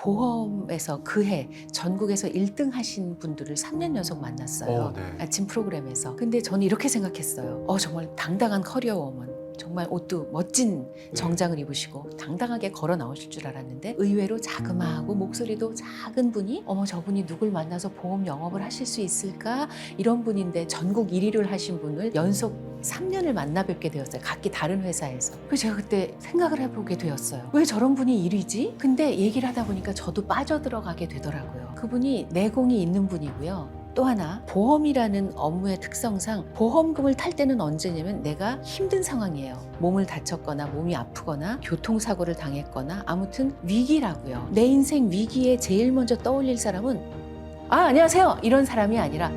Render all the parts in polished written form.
보험에서 그해 전국에서 1등 하신 분들을 3년 연속 만났어요. 네. 아침 프로그램에서. 근데 저는 이렇게 생각했어요. 정말 당당한 커리어 워먼. 정말 옷도 멋진 정장을 입으시고 당당하게 걸어 나오실 줄 알았는데 의외로 자그마하고 목소리도 작은 분이 저분이 누굴 만나서 보험 영업을 하실 수 있을까? 이런 분인데 전국 1위를 하신 분을 연속 3년을 만나 뵙게 되었어요. 각기 다른 회사에서. 그래서 제가 그때 생각을 해보게 되었어요. 왜 저런 분이 1위지? 근데 얘기를 하다 보니까 저도 빠져들어가게 되더라고요. 그분이 내공이 있는 분이고요. 또 하나 보험이라는 업무의 특성상 보험금을 탈 때는 언제냐면 내가 힘든 상황이에요. 몸을 다쳤거나 몸이 아프거나 교통사고를 당했거나 아무튼 위기라고요. 내 인생 위기에 제일 먼저 떠올릴 사람은 안녕하세요 이런 사람이 아니라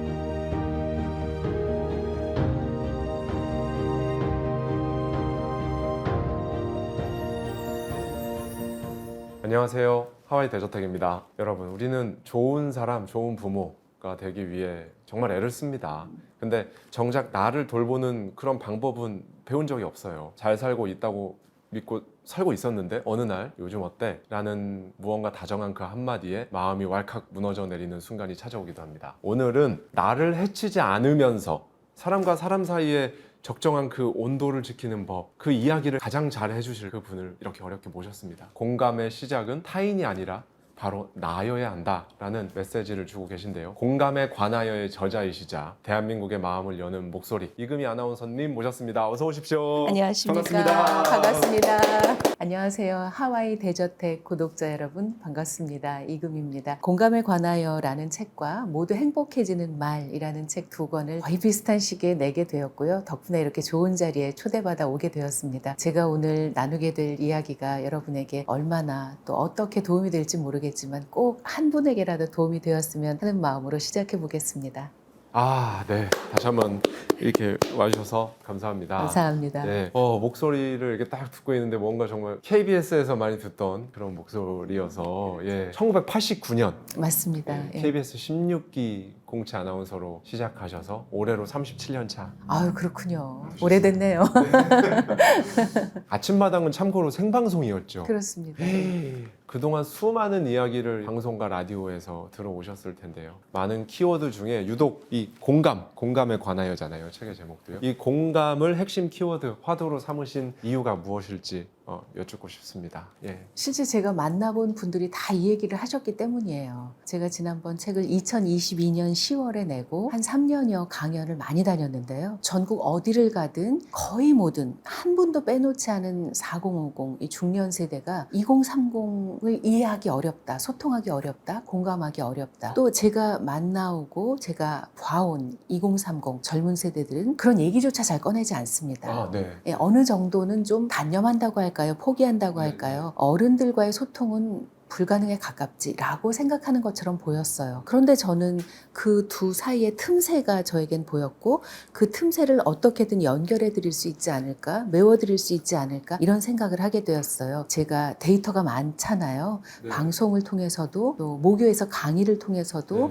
안녕하세요. 하와이 대저택입니다. 여러분, 우리는 좋은 사람, 좋은 부모가 되기 위해 정말 애를 씁니다. 근데 정작 나를 돌보는 그런 방법은 배운 적이 없어요. 잘 살고 있다고 믿고 살고 있었는데 어느 날 요즘 어때? 라는 무언가 다정한 그 한마디에 마음이 왈칵 무너져 내리는 순간이 찾아오기도 합니다. 오늘은 나를 해치지 않으면서 사람과 사람 사이에 적정한 그 온도를 지키는 법, 그 이야기를 가장 잘 해주실 그 분을 이렇게 어렵게 모셨습니다. 공감의 시작은 타인이 아니라 바로 나여야 한다라는 메시지를 주고 계신데요. 공감에 관하여의 저자이시자 대한민국의 마음을 여는 목소리 이금희 아나운서님 모셨습니다. 어서 오십시오. 안녕하십니까. 반갑습니다. 안녕하세요. 하와이 대저택 구독자 여러분 반갑습니다. 이금희입니다. 공감에 관하여라는 책과 모두 행복해지는 말이라는 책 두 권을 거의 비슷한 시기에 내게 되었고요. 덕분에 이렇게 좋은 자리에 초대받아 오게 되었습니다. 제가 오늘 나누게 될 이야기가 여러분에게 얼마나 또 어떻게 도움이 될지 모르겠지만 꼭 한 분에게라도 도움이 되었으면 하는 마음으로 시작해 보겠습니다. 네. 다시 한번 이렇게 와주셔서 감사합니다. 감사합니다. 네. 목소리를 이렇게 딱 듣고 있는데 뭔가 정말 KBS에서 많이 듣던 그런 목소리여서 1989년 맞습니다. 예. KBS 16기 공채 아나운서로 시작하셔서 올해로 37년 차. 아유 그렇군요. 오래됐네요. 아침마당은 참고로 생방송이었죠. 그렇습니다. 그동안 수많은 이야기를 방송과 라디오에서 들어오셨을 텐데요. 많은 키워드 중에 유독 이 공감에 관하여잖아요. 책의 제목도요. 이 공감을 핵심 키워드 화두로 삼으신 이유가 무엇일지 여쭙고 싶습니다. 실제 제가 만나본 분들이 다 이 얘기를 하셨기 때문이에요. 제가 지난번 책을 2022년 10월에 내고 한 3년여 강연을 많이 다녔는데요. 전국 어디를 가든 거의 모든 한 분도 빼놓지 않은 4050 이 중년 세대가 2030을 이해하기 어렵다, 소통하기 어렵다, 공감하기 어렵다. 또 제가 만나오고 제가 봐온 2030 젊은 세대들은 그런 얘기조차 잘 꺼내지 않습니다. 네. 어느 정도는 좀 단념한다고 할까요? 포기한다고 할까요? 어른들과의 소통은 불가능에 가깝지라고 생각하는 것처럼 보였어요. 그런데 저는 그 두 사이의 틈새가 저에겐 보였고 그 틈새를 어떻게든 연결해 드릴 수 있지 않을까, 메워 드릴 수 있지 않을까 이런 생각을 하게 되었어요. 제가 데이터가 많잖아요. 방송을 통해서도 또 모교에서 강의를 통해서도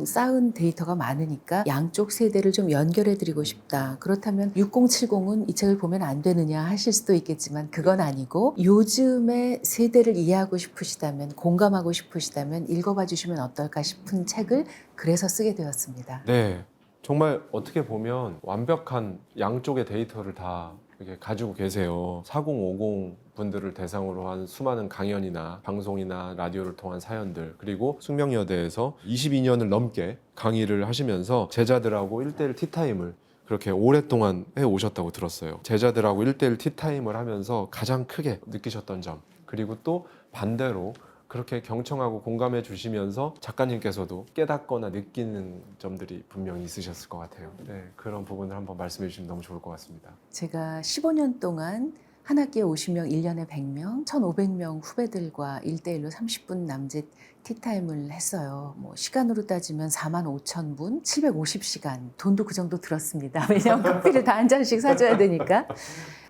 쌓은 데이터가 많으니까 양쪽 세대를 좀 연결해 드리고 싶다. 그렇다면 6070은 이 책을 보면 안 되느냐 하실 수도 있겠지만 그건 아니고 요즘의 세대를 이해하고 싶으시다면 공감하고 싶으시다면 읽어봐 주시면 어떨까 싶은 책을 그래서 쓰게 되었습니다. 네. 정말 어떻게 보면 완벽한 양쪽의 데이터를 다 이렇게 가지고 계세요. 4050 분들을 대상으로 한 수많은 강연이나 방송이나 라디오를 통한 사연들, 그리고 숙명여대에서 22년을 넘게 강의를 하시면서 제자들하고 1:1 티타임을 그렇게 오랫동안 해 오셨다고 들었어요. 제자들하고 1:1 티타임을 하면서 가장 크게 느끼셨던 점, 그리고 또 반대로 그렇게 경청하고 공감해 주시면서 작가님께서도 깨닫거나 느끼는 점들이 분명히 있으셨을 것 같아요. 그런 부분을 한번 말씀해 주시면 너무 좋을 것 같습니다. 제가 15년 동안 한 학기에 50명, 1년에 100명, 1,500명 후배들과 1:1로 30분 남짓 티타임을 했어요. 시간으로 따지면 45,000분, 750시간. 돈도 그 정도 들었습니다. 왜냐하면 커피를 다 한 잔씩 사줘야 되니까.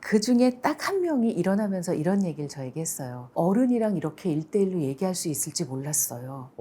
그 중에 딱 한 명이 일어나면서 이런 얘기를 저에게 했어요. 어른이랑 이렇게 1:1로 얘기할 수 있을지 몰랐어요.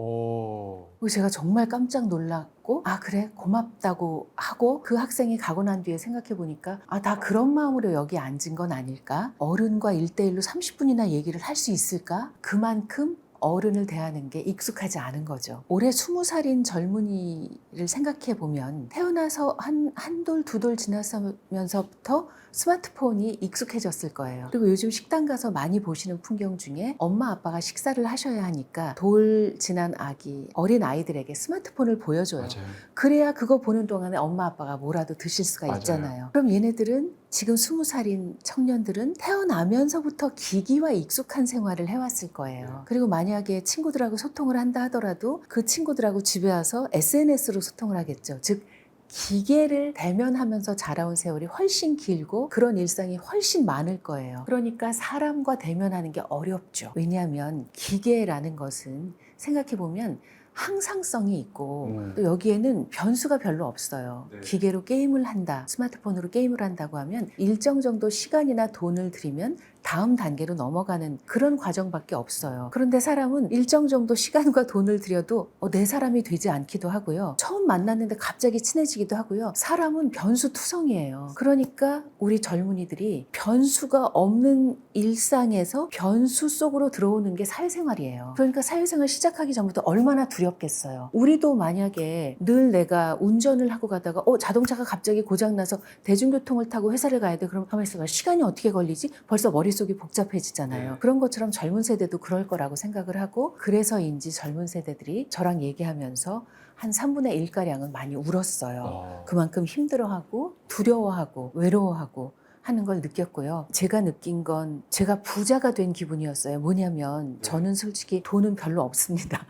제가 정말 깜짝 놀랐고 그래 고맙다고 하고 그 학생이 가고 난 뒤에 생각해 보니까 다 그런 마음으로 여기 앉은 건 아닐까? 어른과 1:1로 30분이나 얘기를 할 수 있을까? 그만큼 어른을 대하는 게 익숙하지 않은 거죠. 올해 20살인 젊은이를 생각해 보면 태어나서 한 돌, 두 돌 지나면서부터 스마트폰이 익숙해졌을 거예요. 그리고 요즘 식당 가서 많이 보시는 풍경 중에 엄마 아빠가 식사를 하셔야 하니까 돌 지난 아기, 어린 아이들에게 스마트폰을 보여줘요. 맞아요. 그래야 그거 보는 동안에 엄마 아빠가 뭐라도 드실 수가 맞아요. 있잖아요. 그럼 얘네들은 지금 20살인 청년들은 태어나면서부터 기기와 익숙한 생활을 해왔을 거예요. 그리고 만약에 친구들하고 소통을 한다 하더라도 그 친구들하고 집에 와서 SNS로 소통을 하겠죠. 즉 기계를 대면하면서 자라온 세월이 훨씬 길고 그런 일상이 훨씬 많을 거예요. 그러니까 사람과 대면하는 게 어렵죠. 왜냐하면 기계라는 것은 생각해보면 항상성이 있고 또 여기에는 변수가 별로 없어요. 네. 기계로 게임을 한다, 스마트폰으로 게임을 한다고 하면 일정 정도 시간이나 돈을 들이면 다음 단계로 넘어가는 그런 과정밖에 없어요. 그런데 사람은 일정 정도 시간과 돈을 들여도 내 사람이 되지 않기도 하고요. 처음 만났는데 갑자기 친해지기도 하고요. 사람은 변수투성이에요. 그러니까 우리 젊은이들이 변수가 없는 일상에서 변수 속으로 들어오는 게 사회생활이에요. 그러니까 사회생활 시작하기 전부터 얼마나 두렵겠어요. 우리도 만약에 늘 내가 운전을 하고 가다가 자동차가 갑자기 고장나서 대중교통을 타고 회사를 가야 돼. 그럼 가만히 있어봐. 시간이 어떻게 걸리지? 벌써 머릿속이 복잡해지잖아요. 네. 그런 것처럼 젊은 세대도 그럴 거라고 생각을 하고 그래서인지 젊은 세대들이 저랑 얘기하면서 한 3분의 1가량은 많이 울었어요. 그만큼 힘들어하고 두려워하고 외로워하고 하는 걸 느꼈고요. 제가 느낀 건 제가 부자가 된 기분이었어요. 뭐냐면 저는 솔직히 돈은 별로 없습니다.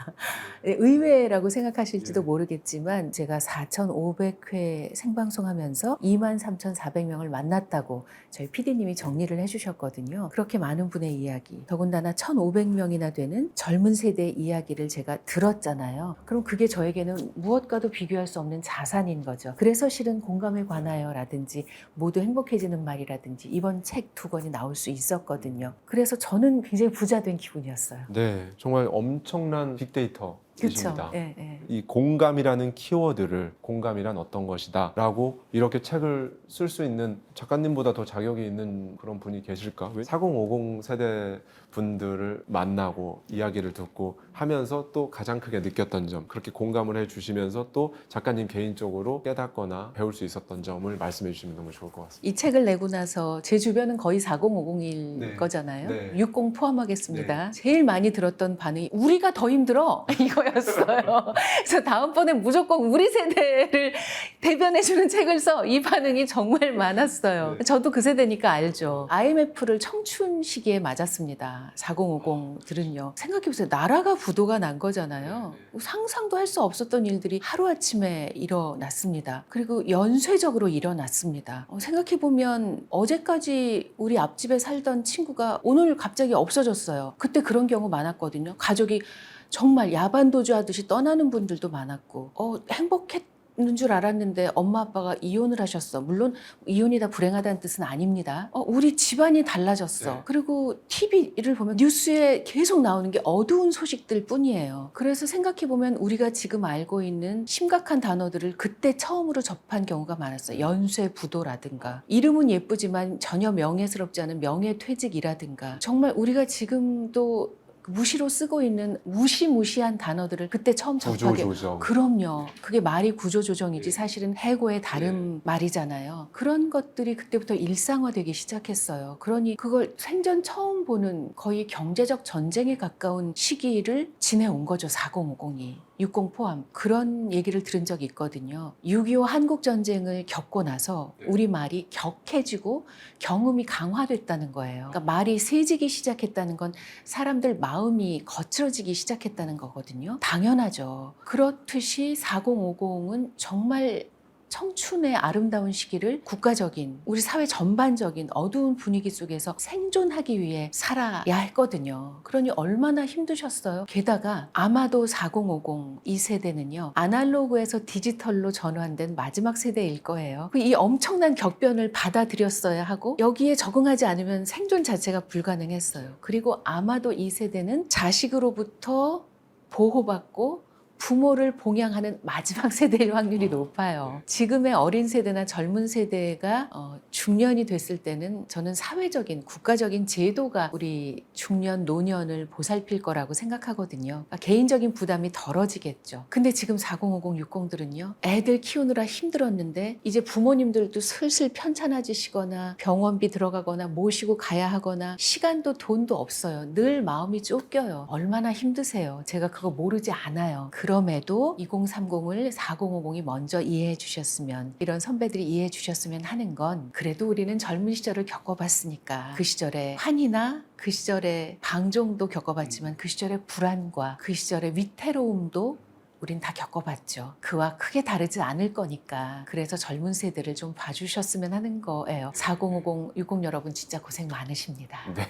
의외라고 생각하실지도 모르겠지만 제가 4,500회 생방송하면서 23,400명을 만났다고 저희 PD님이 정리를 해주셨거든요. 그렇게 많은 분의 이야기, 더군다나 1,500명이나 되는 젊은 세대의 이야기를 제가 들었잖아요. 그럼 그게 저에게는 무엇과도 비교할 수 없는 자산인 거죠. 그래서 실은 공감에 관하여 라든지 모두 행복해지는 말이라든지 이번 책 2권이 나올 수 있었거든요. 그래서 저는 굉장히 부자 된 기분이었어요. 네, 정말 엄청난 빅데이터. 그렇죠. 이십니다. 예. 이 공감이라는 키워드를 공감이란 어떤 것이다 라고 이렇게 책을 쓸 수 있는 작가님보다 더 자격이 있는 그런 분이 계실까? 4050 세대 분들을 만나고 이야기를 듣고 하면서 또 가장 크게 느꼈던 점, 그렇게 공감을 해주시면서 또 작가님 개인적으로 깨닫거나 배울 수 있었던 점을 말씀해 주시면 너무 좋을 것 같습니다. 이 책을 내고 나서 제 주변은 거의 4050일 네. 거잖아요. 네. 60 포함하겠습니다. 제일 많이 들었던 반응이 우리가 더 힘들어 이거였어요. 그래서 다음번에 무조건 우리 세대를 대변해주는 책을 써. 이 반응이 정말 많았어요. 네. 저도 그 세대니까 알죠. IMF를 청춘 시기에 맞았습니다. 4050들은요. 생각해보세요. 나라가 부도가 난 거잖아요. 상상도 할 수 없었던 일들이 하루아침에 일어났습니다. 그리고 연쇄적으로 일어났습니다. 생각해보면 어제까지 우리 앞집에 살던 친구가 오늘 갑자기 없어졌어요. 그때 그런 경우 많았거든요. 가족이 정말 야반도주하듯이 떠나는 분들도 많았고 행복했는 줄 알았는데 엄마 아빠가 이혼을 하셨어. 물론 이혼이 다 불행하다는 뜻은 아닙니다. 우리 집안이 달라졌어. 네. 그리고 TV를 보면 뉴스에 계속 나오는 게 어두운 소식들 뿐이에요. 그래서 생각해보면 우리가 지금 알고 있는 심각한 단어들을 그때 처음으로 접한 경우가 많았어요. 연쇄부도라든가 이름은 예쁘지만 전혀 명예스럽지 않은 명예퇴직이라든가 정말 우리가 지금도 무시로 쓰고 있는 무시무시한 단어들을 그때 처음 접하게. 구조조정. 그럼요. 그게 말이 구조조정이지 사실은 해고의 다른 말이잖아요. 그런 것들이 그때부터 일상화되기 시작했어요. 그러니 그걸 생전 처음 보는 거의 경제적 전쟁에 가까운 시기를 지내온 거죠. 4050이. 60 포함. 그런 얘기를 들은 적이 있거든요. 6.25 한국전쟁을 겪고 나서 우리 말이 격해지고 경음이 강화됐다는 거예요. 그러니까 말이 세지기 시작했다는 건 사람들 마음이 거칠어지기 시작했다는 거거든요. 당연하죠. 그렇듯이 4050은 정말 청춘의 아름다운 시기를 국가적인 우리 사회 전반적인 어두운 분위기 속에서 생존하기 위해 살아야 했거든요. 그러니 얼마나 힘드셨어요. 게다가 아마도 4050 이 세대는요. 아날로그에서 디지털로 전환된 마지막 세대일 거예요. 이 엄청난 격변을 받아들였어야 하고 여기에 적응하지 않으면 생존 자체가 불가능했어요. 그리고 아마도 이 세대는 자식으로부터 보호받고 부모를 봉양하는 마지막 세대일 확률이 높아요. 지금의 어린 세대나 젊은 세대가 중년이 됐을 때는 저는 사회적인 국가적인 제도가 우리 중년 노년을 보살필 거라고 생각하거든요. 그러니까 개인적인 부담이 덜어지겠죠. 근데 지금 4050, 60들은요. 애들 키우느라 힘들었는데 이제 부모님들도 슬슬 편찮아지시거나 병원비 들어가거나 모시고 가야 하거나 시간도 돈도 없어요. 늘 마음이 쫓겨요. 얼마나 힘드세요. 제가 그거 모르지 않아요. 그럼에도 2030을 4050이 먼저 이해해 주셨으면, 이런 선배들이 이해해 주셨으면 하는 건, 그래도 우리는 젊은 시절을 겪어봤으니까 그 시절의 환희나 그 시절의 방종도 겪어봤지만 그 시절의 불안과 그 시절의 위태로움도 우린 다 겪어봤죠. 그와 크게 다르지 않을 거니까. 그래서 젊은 세대를 좀 봐주셨으면 하는 거예요. 4050, 60 여러분 진짜 고생 많으십니다. 네.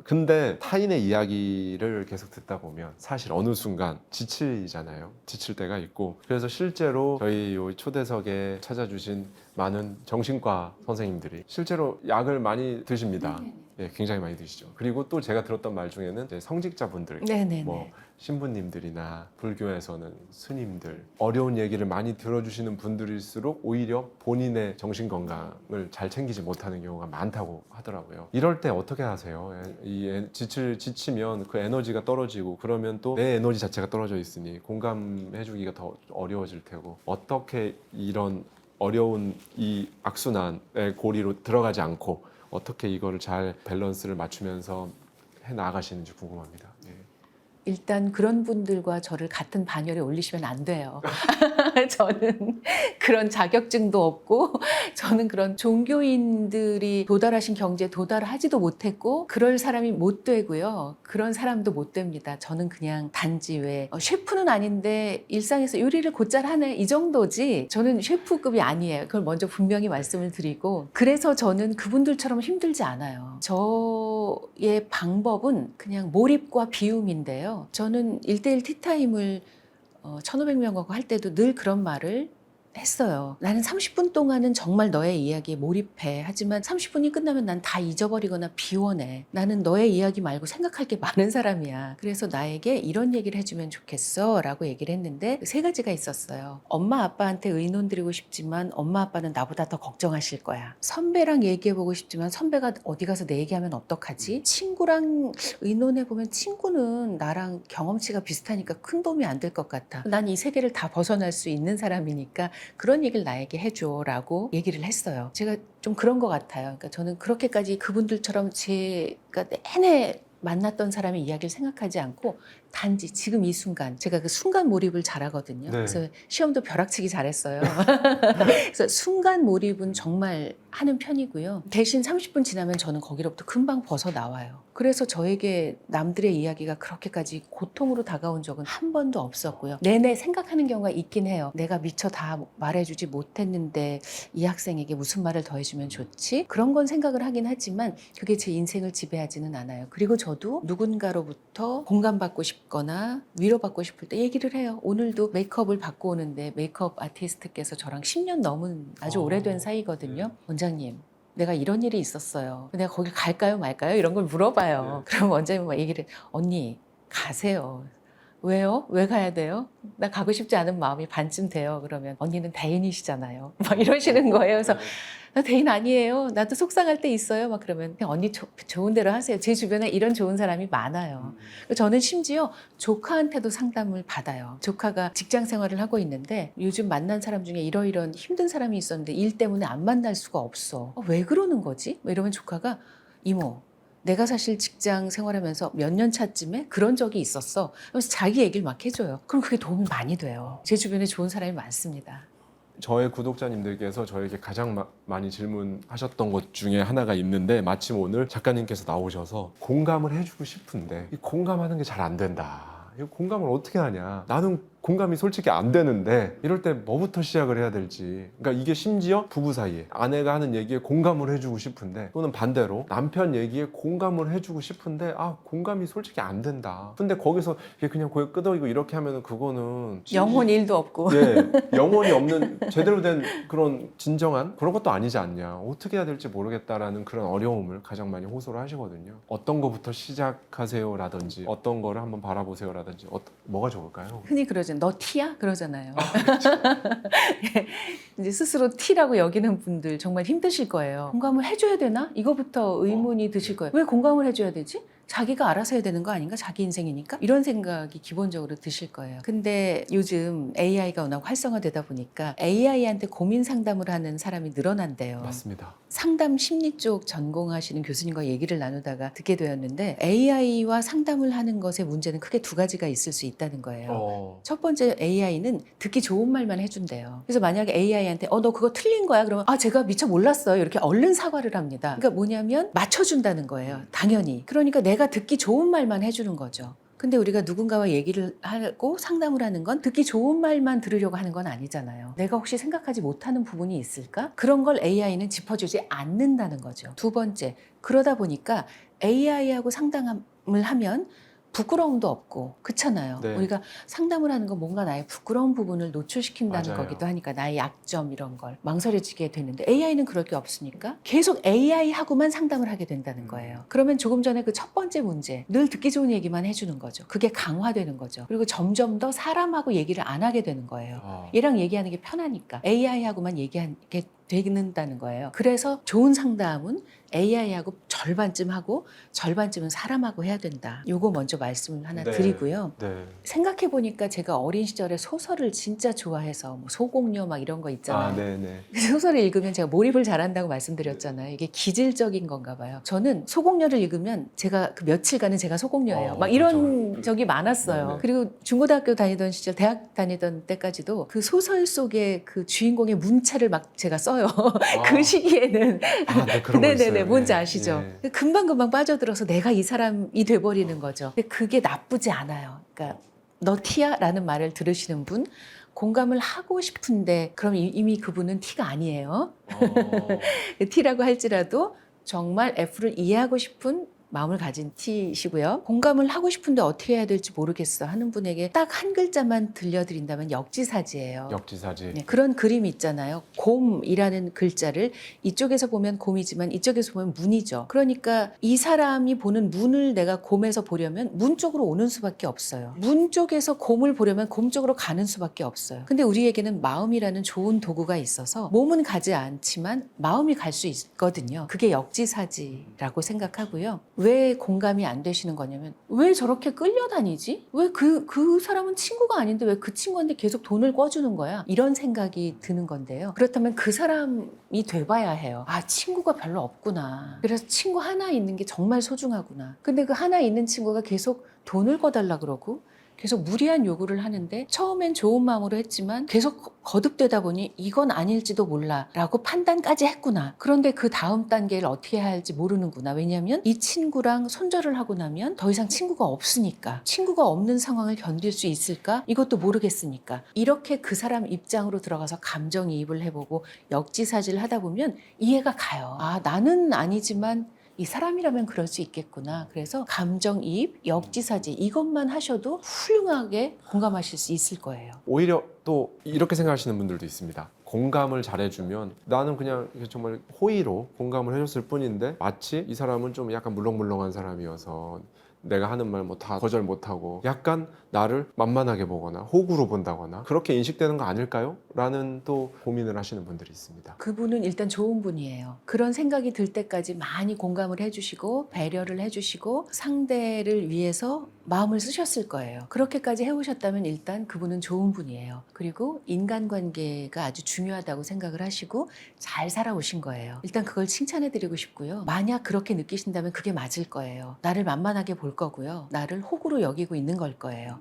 근데 타인의 이야기를 계속 듣다 보면 사실 어느 순간 지치잖아요. 지칠 때가 있고, 그래서 실제로 저희 요 초대석에 찾아주신 많은 정신과 선생님들이 실제로 약을 많이 드십니다. 예, 굉장히 많이 드시죠. 그리고 또 제가 들었던 말 중에는 이제 성직자분들, 네네네. 뭐 신부님들이나 불교에서는 스님들, 어려운 얘기를 많이 들어주시는 분들일수록 오히려 본인의 정신 건강을 잘 챙기지 못하는 경우가 많다고 하더라고요. 이럴 때 어떻게 하세요? 지치면 그 에너지가 떨어지고, 그러면 또 내 에너지 자체가 떨어져 있으니 공감해주기가 더 어려워질 테고, 어떻게 이런 어려운 이 악순환의 고리로 들어가지 않고 어떻게 이거를 잘 밸런스를 맞추면서 해 나가시는지 궁금합니다. 예. 일단 그런 분들과 저를 같은 반열에 올리시면 안 돼요. 저는 그런 자격증도 없고, 저는 그런 종교인들이 도달하신 경지에 도달하지도 못했고, 그럴 사람이 못 되고요. 그런 사람도 못 됩니다. 저는 그냥 단지 왜 셰프는 아닌데 일상에서 요리를 곧잘 하네, 이 정도지 저는 셰프급이 아니에요. 그걸 먼저 분명히 말씀을 드리고, 그래서 저는 그분들처럼 힘들지 않아요. 저의 방법은 그냥 몰입과 비움인데요. 저는 1대1 티타임을 1500명하고 할 때도 늘 그런 말을 했어요. 나는 30분 동안은 정말 너의 이야기에 몰입해. 하지만 30분이 끝나면 난 다 잊어버리거나 비워내. 나는 너의 이야기 말고 생각할 게 많은 사람이야. 그래서 나에게 이런 얘기를 해주면 좋겠어 라고 얘기를 했는데, 세 가지가 있었어요. 엄마 아빠한테 의논 드리고 싶지만 엄마 아빠는 나보다 더 걱정하실 거야. 선배랑 얘기해보고 싶지만 선배가 어디 가서 내 얘기하면 어떡하지? 친구랑 의논해보면 친구는 나랑 경험치가 비슷하니까 큰 도움이 안 될 것 같아. 난 이 세계를 다 벗어날 수 있는 사람이니까 그런 얘기를 나에게 해줘라고 얘기를 했어요. 제가 좀 그런 것 같아요. 그러니까 저는 그렇게까지 그분들처럼 제가 내내 만났던 사람의 이야기를 생각하지 않고 단지 지금 이 순간, 제가 그 순간 몰입을 잘하거든요. 네. 그래서 시험도 벼락치기 잘했어요. 그래서 순간 몰입은 정말 하는 편이고요. 대신 30분 지나면 저는 거기로부터 금방 벗어나와요. 그래서 저에게 남들의 이야기가 그렇게까지 고통으로 다가온 적은 한 번도 없었고요. 내내 생각하는 경우가 있긴 해요. 내가 미처 다 말해주지 못했는데 이 학생에게 무슨 말을 더 해주면 좋지? 그런 건 생각을 하긴 하지만 그게 제 인생을 지배하지는 않아요. 그리고 저도 누군가로부터 공감받고 싶거나 위로받고 싶을 때 얘기를 해요. 오늘도 메이크업을 받고 오는데 메이크업 아티스트께서 저랑 10년 넘은 아주 오래된 사이거든요. 원장님, 내가 이런 일이 있었어요. 내가 거기 갈까요 말까요? 이런 걸 물어봐요. 그럼 원장님이 막 얘기를, 언니 가세요. 왜요? 왜 가야 돼요? 나 가고 싶지 않은 마음이 반쯤 돼요. 그러면 언니는 대인이시잖아요. 막 이러시는 거예요. 그래서 나 대인 아니에요. 나도 속상할 때 있어요. 막 그러면 그냥 언니 좋은 대로 하세요. 제 주변에 이런 좋은 사람이 많아요. 저는 심지어 조카한테도 상담을 받아요. 조카가 직장 생활을 하고 있는데 요즘 만난 사람 중에 이러이런 힘든 사람이 있었는데 일 때문에 안 만날 수가 없어. 왜 그러는 거지? 뭐 이러면 조카가, 이모, 내가 사실 직장 생활하면서 몇 년 차쯤에 그런 적이 있었어. 그래서 자기 얘기를 막 해줘요. 그럼 그게 도움이 많이 돼요. 제 주변에 좋은 사람이 많습니다. 저의 구독자님들께서 저에게 가장 많이 질문하셨던 것 중에 하나가 있는데, 마침 오늘 작가님께서 나오셔서 공감을 해주고 싶은데 이 공감하는 게 잘 안 된다. 이 공감을 어떻게 하냐. 나는 공감이 솔직히 안 되는데 이럴 때 뭐부터 시작을 해야 될지. 그러니까 이게 심지어 부부 사이에 아내가 하는 얘기에 공감을 해주고 싶은데, 또는 반대로 남편 얘기에 공감을 해주고 싶은데 공감이 솔직히 안 된다. 근데 거기서 이게 그냥 고개 끄덕이고 이렇게 하면 그거는 영혼 일도 없고. 예, 영혼이 없는 제대로 된 그런 진정한 그런 것도 아니지 않냐. 어떻게 해야 될지 모르겠다라는 그런 어려움을 가장 많이 호소를 하시거든요. 어떤 거부터 시작하세요라든지 어떤 거를 한번 바라보세요라든지 뭐가 좋을까요? 흔히 그러잖아요. 그러잖아요. 너 T야? 그러잖아요. 이제 스스로 T라고 여기는 분들 정말 힘드실 거예요. 공감을 해줘야 되나? 이거부터 의문이 드실 거예요. 왜 공감을 해줘야 되지? 자기가 알아서 해야 되는 거 아닌가? 자기 인생이니까? 이런 생각이 기본적으로 드실 거예요. 근데 요즘 AI가 워낙 활성화되다 보니까 AI한테 고민 상담을 하는 사람이 늘어난대요. 맞습니다. 상담 심리 쪽 전공하시는 교수님과 얘기를 나누다가 듣게 되었는데 AI와 상담을 하는 것의 문제는 크게 두 가지가 있을 수 있다는 거예요. 첫 번째, AI는 듣기 좋은 말만 해준대요. 그래서 만약에 AI한테 너 그거 틀린 거야? 그러면 제가 미처 몰랐어요. 이렇게 얼른 사과를 합니다. 그러니까 뭐냐면 맞춰준다는 거예요. 당연히. 그러니까 내가 듣기 좋은 말만 해주는 거죠. 근데 우리가 누군가와 얘기를 하고 상담을 하는 건 듣기 좋은 말만 들으려고 하는 건 아니잖아요. 내가 혹시 생각하지 못하는 부분이 있을까? 그런 걸 AI는 짚어주지 않는다는 거죠. 두 번째, 그러다 보니까 AI하고 상담을 하면 부끄러움도 없고 그렇잖아요. 네. 우리가 상담을 하는 건 뭔가 나의 부끄러운 부분을 노출시킨다는 맞아요. 거기도 하니까 나의 약점 이런 걸 망설여지게 되는데 AI는 그럴 게 없으니까 계속 AI하고만 상담을 하게 된다는 거예요. 그러면 조금 전에 그 첫 번째 문제, 늘 듣기 좋은 얘기만 해주는 거죠. 그게 강화되는 거죠. 그리고 점점 더 사람하고 얘기를 안 하게 되는 거예요. 얘랑 얘기하는 게 편하니까 AI하고만 얘기하게 되는다는 거예요. 그래서 좋은 상담은 AI하고 절반쯤 하고 절반쯤은 사람하고 해야 된다. 요거 먼저 말씀을 하나 네. 드리고요. 네. 생각해 보니까 제가 어린 시절에 소설을 진짜 좋아해서 뭐 소공녀 막 이런 거 있잖아요. 네네. 소설을 읽으면 제가 몰입을 잘한다고 말씀드렸잖아요. 이게 기질적인 건가 봐요. 저는 소공녀를 읽으면 제가 그 며칠간은 제가 소공녀예요. 막 이런 그렇죠. 적이 많았어요. 네네. 그리고 중고등학교 다니던 시절, 대학 다니던 때까지도 그 소설 속에 그 주인공의 문체를 막 제가 써요. 그 시기에는. 네, 그런 거 네네네, 있어요. 뭔지 네. 아시죠? 네. 금방금방 빠져들어서 내가 이 사람이 돼버리는 거죠. 근데 그게 나쁘지 않아요. 그러니까 너 T야? 라는 말을 들으시는 분, 공감을 하고 싶은데 그럼 이미 그분은 T가 아니에요. T라고 할지라도 정말 F를 이해하고 싶은 마음을 가진 T시고요. 공감을 하고 싶은데 어떻게 해야 될지 모르겠어 하는 분에게 딱 한 글자만 들려드린다면 역지사지예요. 역지사지. 네, 그런 그림이 있잖아요. 곰이라는 글자를 이쪽에서 보면 곰이지만 이쪽에서 보면 문이죠. 그러니까 이 사람이 보는 문을 내가 곰에서 보려면 문 쪽으로 오는 수밖에 없어요. 문 쪽에서 곰을 보려면 곰 쪽으로 가는 수밖에 없어요. 근데 우리에게는 마음이라는 좋은 도구가 있어서 몸은 가지 않지만 마음이 갈 수 있거든요. 그게 역지사지라고 생각하고요. 왜 공감이 안 되시는 거냐면 왜 저렇게 끌려다니지? 왜 그 사람은 친구가 아닌데 왜 그 친구한테 계속 돈을 꿔주는 거야? 이런 생각이 드는 건데요. 그렇다면 그 사람이 돼봐야 해요. 친구가 별로 없구나. 그래서 친구 하나 있는 게 정말 소중하구나. 근데 그 하나 있는 친구가 계속 돈을 꿔달라 그러고 계속 무리한 요구를 하는데 처음엔 좋은 마음으로 했지만 계속 거듭되다 보니 이건 아닐지도 몰라 라고 판단까지 했구나. 그런데 그 다음 단계를 어떻게 해야 할지 모르는구나. 왜냐하면 이 친구랑 손절을 하고 나면 더 이상 친구가 없으니까. 친구가 없는 상황을 견딜 수 있을까? 이것도 모르겠으니까. 이렇게 그 사람 입장으로 들어가서 감정이입을 해보고 역지사지를 하다 보면 이해가 가요. 나는 아니지만 이 사람이라면 그럴 수 있겠구나. 그래서 감정이입, 역지사지 이것만 하셔도 훌륭하게 공감하실 수 있을 거예요. 오히려 또 이렇게 생각하시는 분들도 있습니다. 공감을 잘해주면 나는 그냥 정말 호의로 공감을 해줬을 뿐인데 마치 이 사람은 좀 약간 물렁물렁한 사람이어서 내가 하는 말 뭐 다 거절 못하고 약간 나를 만만하게 보거나 호구로 본다거나 그렇게 인식되는 거 아닐까요? 라는 또 고민을 하시는 분들이 있습니다. 그분은 일단 좋은 분이에요. 그런 생각이 들 때까지 많이 공감을 해주시고 배려를 해주시고 상대를 위해서 마음을 쓰셨을 거예요. 그렇게까지 해오셨다면 일단 그분은 좋은 분이에요. 그리고 인간관계가 아주 중요하다고 생각을 하시고 잘 살아오신 거예요. 일단 그걸 칭찬해드리고 싶고요. 만약 그렇게 느끼신다면 그게 맞을 거예요. 나를 만만하게 볼 거고요. 나를 호구로 여기고 있는 걸 거예요.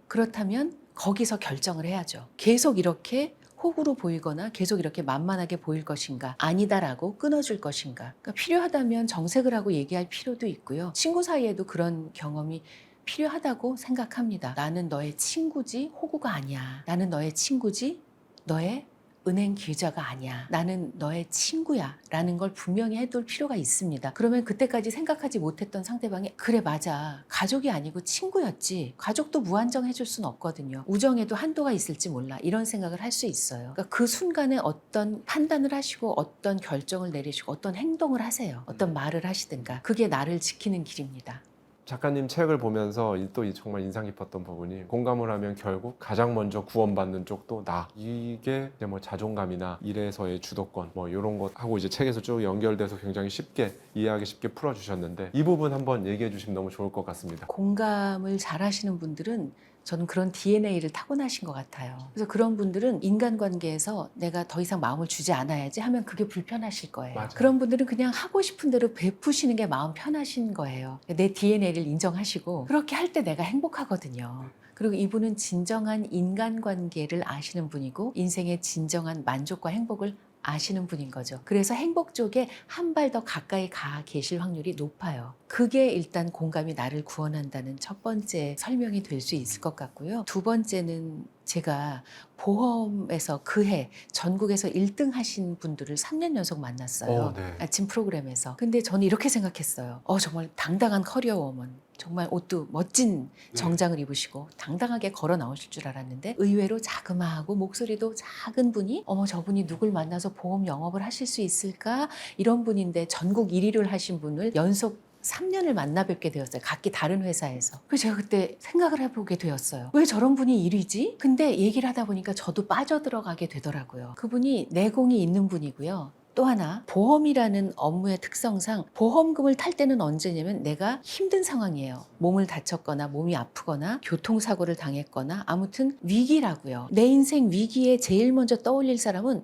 그렇다면 거기서 결정을 해야죠. 계속 이렇게 호구로 보이거나 계속 이렇게 만만하게 보일 것인가, 아니다라고 끊어줄 것인가. 그러니까 필요하다면 정색을 하고 얘기할 필요도 있고요. 친구 사이에도 그런 경험이 필요하다고 생각합니다. 나는 너의 친구지 호구가 아니야. 나는 너의 친구지 너의 은행 계좌가 아니야. 나는 너의 친구야. 라는 걸 분명히 해둘 필요가 있습니다. 그러면 그때까지 생각하지 못했던 상대방이 그래 맞아. 가족이 아니고 친구였지. 가족도 무한정 해줄 수는 없거든요. 우정에도 한도가 있을지 몰라. 이런 생각을 할 수 있어요. 그러니까 그 순간에 어떤 판단을 하시고 어떤 결정을 내리시고 어떤 행동을 하세요. 어떤 말을 하시든가. 그게 나를 지키는 길입니다. 작가님 책을 보면서 정말 인상 깊었던 부분이 공감을 하면 결국 가장 먼저 구원받는 쪽도 나. 이게 이제 뭐 자존감이나 일에서의 주도권 뭐 이런 것하고 이제 책에서 쭉 연결돼서 굉장히 쉽게 이해하기 쉽게 풀어주셨는데 이 부분 한번 얘기해 주시면 너무 좋을 것 같습니다. 공감을 잘 하시는 분들은 저는 그런 DNA를 타고나신 것 같아요. 그래서 그런 분들은 인간관계에서 내가 더 이상 마음을 주지 않아야지 하면 그게 불편하실 거예요. 맞아요. 그런 분들은 그냥 하고 싶은 대로 베푸시는 게 마음 편하신 거예요. 내 DNA를 인정하시고 그렇게 할 때 내가 행복하거든요. 그리고 이분은 진정한 인간관계를 아시는 분이고 인생의 진정한 만족과 행복을 아시는 분인 거죠. 그래서 행복 쪽에 한 발 더 가까이 가 계실 확률이 높아요. 그게 일단 공감이 나를 구원한다는 첫 번째 설명이 될 수 있을 것 같고요. 두 번째는 제가 보험에서 그해 전국에서 1등 하신 분들을 3년 연속 만났어요. 네. 아침 프로그램에서. 근데 저는 이렇게 생각했어요. 정말 당당한 커리어워먼. 정말 옷도 멋진 정장을 입으시고 당당하게 걸어 나오실 줄 알았는데 의외로 자그마하고 목소리도 작은 분이 저분이 누굴 만나서 보험 영업을 하실 수 있을까? 이런 분인데 전국 1위를 하신 분을 연속 3년을 만나 뵙게 되었어요. 각기 다른 회사에서. 그래서 제가 그때 생각을 해보게 되었어요. 왜 저런 분이 1위지? 근데 얘기를 하다 보니까 저도 빠져들어가게 되더라고요. 그분이 내공이 있는 분이고요. 또 하나 보험이라는 업무의 특성상 보험금을 탈 때는 언제냐면 내가 힘든 상황이에요. 몸을 다쳤거나 몸이 아프거나 교통사고를 당했거나 아무튼 위기라고요. 내 인생 위기에 제일 먼저 떠올릴 사람은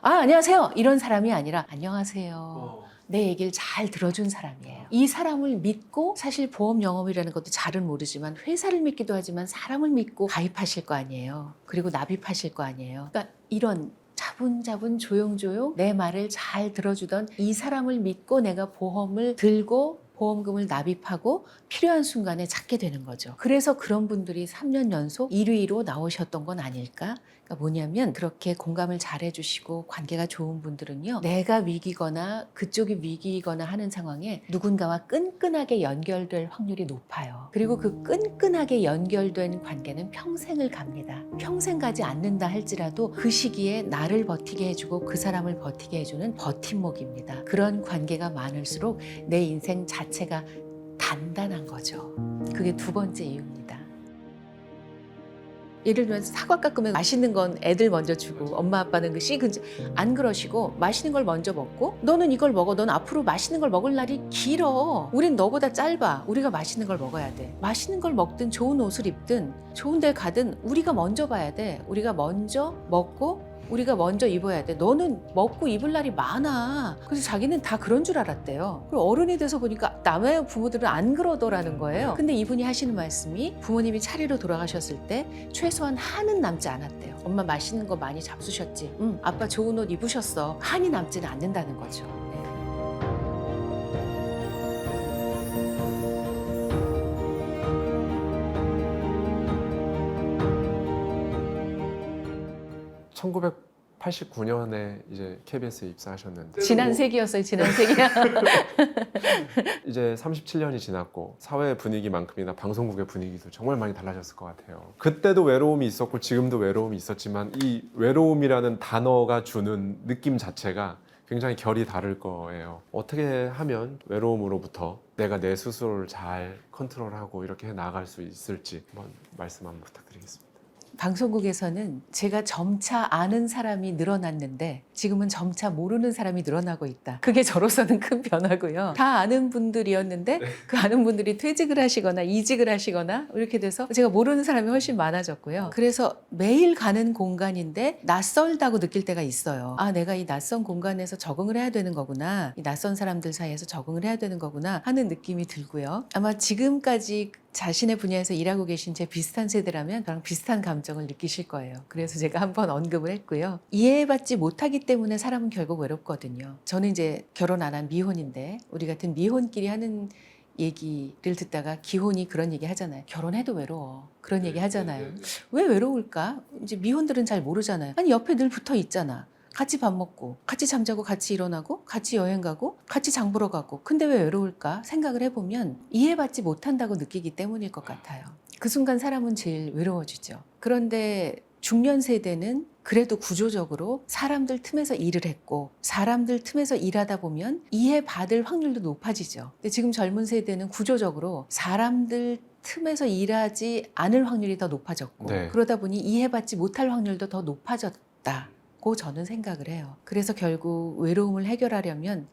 안녕하세요 이런 사람이 아니라 안녕하세요. 내 얘기를 잘 들어준 사람이에요. 이 사람을 믿고 사실 보험 영업이라는 것도 잘은 모르지만 회사를 믿기도 하지만 사람을 믿고 가입하실 거 아니에요. 그리고 납입하실 거 아니에요. 그러니까 이런 차분차분 조용조용 내 말을 잘 들어주던 이 사람을 믿고 내가 보험을 들고 보험금을 납입하고 필요한 순간에 찾게 되는 거죠. 그래서 그런 분들이 3년 연속 1위로 나오셨던 건 아닐까? 그러니까 뭐냐면 그렇게 공감을 잘 해주시고 관계가 좋은 분들은요. 내가 위기거나 그쪽이 위기거나 하는 상황에 누군가와 끈끈하게 연결될 확률이 높아요. 그리고 그 끈끈하게 연결된 관계는 평생을 갑니다. 평생 가지 않는다 할지라도 그 시기에 나를 버티게 해주고 그 사람을 버티게 해주는 버팀목입니다. 그런 관계가 많을수록 내 인생 자체가 단단한 거죠. 그게 두 번째 이유입니다. 예를 들면 사과 깎으면 맛있는 건 애들 먼저 주고 엄마 아빠는 안 그러시고 맛있는 걸 먼저 먹고 너는 이걸 먹어. 넌 앞으로 맛있는 걸 먹을 날이 길어. 우린 너보다 짧아. 우리가 맛있는 걸 먹어야 돼. 맛있는 걸 먹든 좋은 옷을 입든 좋은 데 가든 우리가 먼저 봐야 돼. 우리가 먼저 먹고 우리가 먼저 입어야 돼. 너는 먹고 입을 날이 많아. 그래서 자기는 다 그런 줄 알았대요. 그리고 어른이 돼서 보니까 남의 부모들은 안 그러더라는 거예요. 근데 이분이 하시는 말씀이 부모님이 차례로 돌아가셨을 때 최소한 한은 남지 않았대요. 엄마 맛있는 거 많이 잡수셨지? 응. 아빠 좋은 옷 입으셨어. 한이 남지는 않는다는 거죠. 네. (1989년에) 이제 KBS에 입사하셨는데 지난 세기였어요. 지난 세기야. 이제 37년이 지났고 사회 분위기만큼이나 방송국의 분위기도 정말 많이 달라졌을 것 같아요. 그때도 외로움이 있었고 지금도 외로움이 있었지만 이 외로움이라는 단어가 주는 느낌 자체가 굉장히 결이 다를 거예요. 어떻게 하면 외로움으로부터 내가 내 스스로를 잘 컨트롤하고 이렇게 해 나갈 수 있을지 한번 말씀 한번 부탁드리겠습니다. 방송국에서는 제가 점차 아는 사람이 늘어났는데 지금은 점차 모르는 사람이 늘어나고 있다. 그게 저로서는 큰 변화고요. 다 아는 분들이었는데 그 아는 분들이 퇴직을 하시거나 이직을 하시거나 이렇게 돼서 제가 모르는 사람이 훨씬 많아졌고요. 그래서 매일 가는 공간인데 낯설다고 느낄 때가 있어요. 내가 이 낯선 공간에서 적응을 해야 되는 거구나. 이 낯선 사람들 사이에서 적응을 해야 되는 거구나 하는 느낌이 들고요. 아마 지금까지 자신의 분야에서 일하고 계신 제 비슷한 세대라면 저랑 비슷한 감정을 느끼실 거예요. 그래서 제가 한번 언급을 했고요. 이해받지 못하기 때문에 사람은 결국 외롭거든요. 저는 이제 결혼 안 한 미혼인데 우리 같은 미혼끼리 하는 얘기를 듣다가 기혼이 그런 얘기 하잖아요. 결혼해도 외로워. 그런 얘기 하잖아요. 왜 외로울까? 이제 미혼들은 잘 모르잖아요. 아니 옆에 늘 붙어 있잖아. 같이 밥 먹고 같이 잠자고 같이 일어나고 같이 여행 가고 같이 장 보러 가고 근데 왜 외로울까 생각을 해보면 이해받지 못한다고 느끼기 때문일 것 같아요. 그 순간 사람은 제일 외로워지죠. 그런데 중년 세대는 그래도 구조적으로 사람들 틈에서 일을 했고 사람들 틈에서 일하다 보면 이해받을 확률도 높아지죠. 근데 지금 젊은 세대는 구조적으로 사람들 틈에서 일하지 않을 확률이 더 높아졌고 네. 그러다 보니 이해받지 못할 확률도 더 높아졌다고 저는 생각을 해요. 그래서 결국 외로움을 해결하려면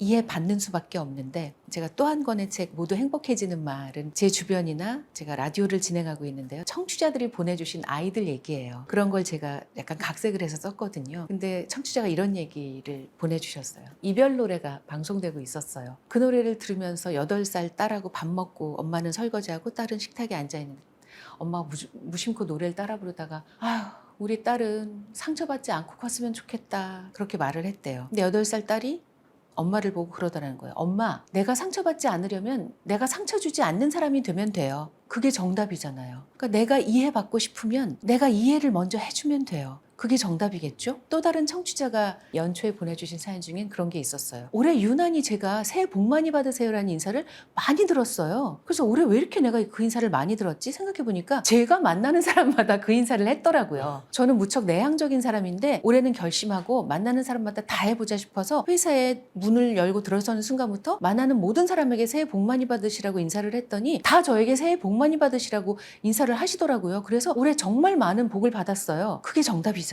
이해받는 수밖에 없는데 제가 또 한 권의 책 모두 행복해지는 말은 제 주변이나 제가 라디오를 진행하고 있는데요. 청취자들이 보내주신 아이들 얘기예요. 그런 걸 제가 약간 각색을 해서 썼거든요. 근데 청취자가 이런 얘기를 보내주셨어요. 이별 노래가 방송되고 있었어요. 그 노래를 들으면서 8살 딸하고 밥 먹고 엄마는 설거지하고 딸은 식탁에 앉아있는데 엄마가 무심코 노래를 따라 부르다가 아휴 우리 딸은 상처받지 않고 컸으면 좋겠다 그렇게 말을 했대요. 근데 8살 딸이 엄마를 보고 그러더라는 거예요. 엄마, 내가 상처받지 않으려면 내가 상처 주지 않는 사람이 되면 돼요. 그게 정답이잖아요. 그러니까 내가 이해받고 싶으면 내가 이해를 먼저 해주면 돼요. 그게 정답이겠죠? 또 다른 청취자가 연초에 보내주신 사연 중엔 그런 게 있었어요. 올해 유난히 제가 새해 복 많이 받으세요라는 인사를 많이 들었어요. 그래서 올해 왜 이렇게 내가 그 인사를 많이 들었지? 생각해보니까 제가 만나는 사람마다 그 인사를 했더라고요. 저는 무척 내향적인 사람인데 올해는 결심하고 만나는 사람마다 다 해보자 싶어서 회사에 문을 열고 들어서는 순간부터 만나는 모든 사람에게 새해 복 많이 받으시라고 인사를 했더니 다 저에게 새해 복 많이 받으시라고 인사를 하시더라고요. 그래서 올해 정말 많은 복을 받았어요. 그게 정답이잖아요.